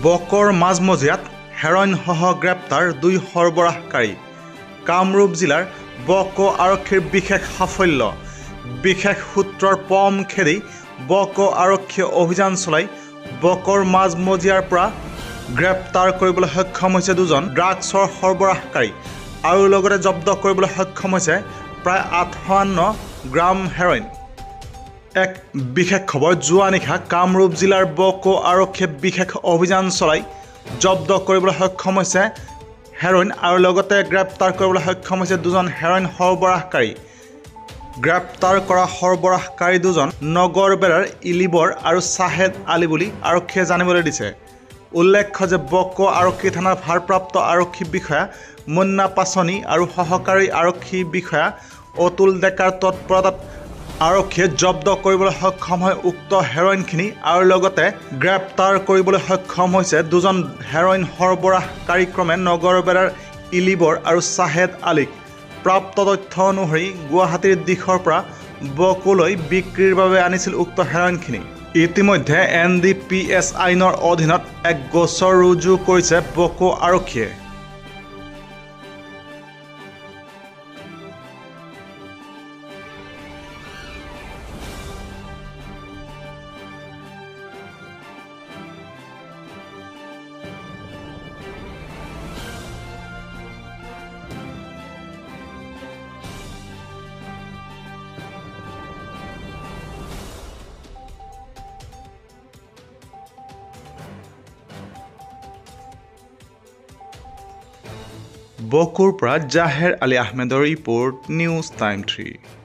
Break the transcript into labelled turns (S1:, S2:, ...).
S1: Bakr মাজমজিয়াত হেৰইনসহ গ্ৰেপ্তাৰ 2 সৰবৰাহকাৰী। কামৰূপ জিলাৰ বক আৰক্ষীৰ বিশেষ সাফল্য। বিশেষ সূত্ৰৰ পম খেদি বক আৰক্ষীয়ে অভিযান চলাই বকৰ মাজমজিয়াৰ পৰা গ্ৰেপ্তাৰ কৰিবলৈ সক্ষম হৈছে 2জন ড্ৰাগছৰ সৰবৰাহকাৰী আৰু লগতে জব্দ কৰিবলৈ সক্ষম হৈছে প্ৰায় 58 গ্ৰাম হেৰইন। এক বিশেষ খবৰ, যোৱা নিশা কামৰূপ জিলাৰ বক আৰক্ষীয়ে বিশেষ অভিযান চলাই জব্দ কৰিবলৈ সক্ষম হৈছে হেৰইন আৰু লগতে গ্ৰেপ্তাৰ কৰিবলৈ সক্ষম হৈছে 2জন হেৰইন সৰবৰাহকাৰী। গ্ৰেপ্তাৰ কৰা সৰবৰাহকাৰী 2জন নগৰবেৰাৰ ইলিবৰ আৰু শ্বাহেদ আলী বুলি আৰক্ষীয়ে জানিবলৈ দিছে। উল্লেখ্য যে বক আৰক্ষী থানাৰ ভাৰপ্ৰাপ্ত আৰক্ষী বিষয়া মুন্না পাছনি আৰু সহকাৰী আৰক্ষী বিষয়া অতুল ডেকাৰ তৎপৰতাত আৰক্ষীয়ে জব্দ কৰিবলৈ সক্ষম হয় উক্ত হেৰইনখিনি আৰু লগতে গ্ৰেপ্তাৰ কৰিবলৈ সক্ষম হৈছে 2জন হেৰইন সৰবৰাহকাৰী ক্ৰমে নগৰবেৰাৰ ইলিবৰ আৰু শ্বাহেদ আলীক। প্ৰাপ্ত তথ্য অনুসৰি গুৱাহাটীৰ দিশৰ পৰা বকলৈ বিক্ৰীৰ বাবে আনিছিল উক্ত হেৰইনখিনি। ইতিমধ্যে NDPS আইনৰ অধীনত এক গোচৰ ৰুজু কৰিছে বক আৰক্ষীয়ে। বকুৰ পৰা জাহেৰ আলী আহমেদৰ ৰিপৰ্ট, নিউজ টাইম 3।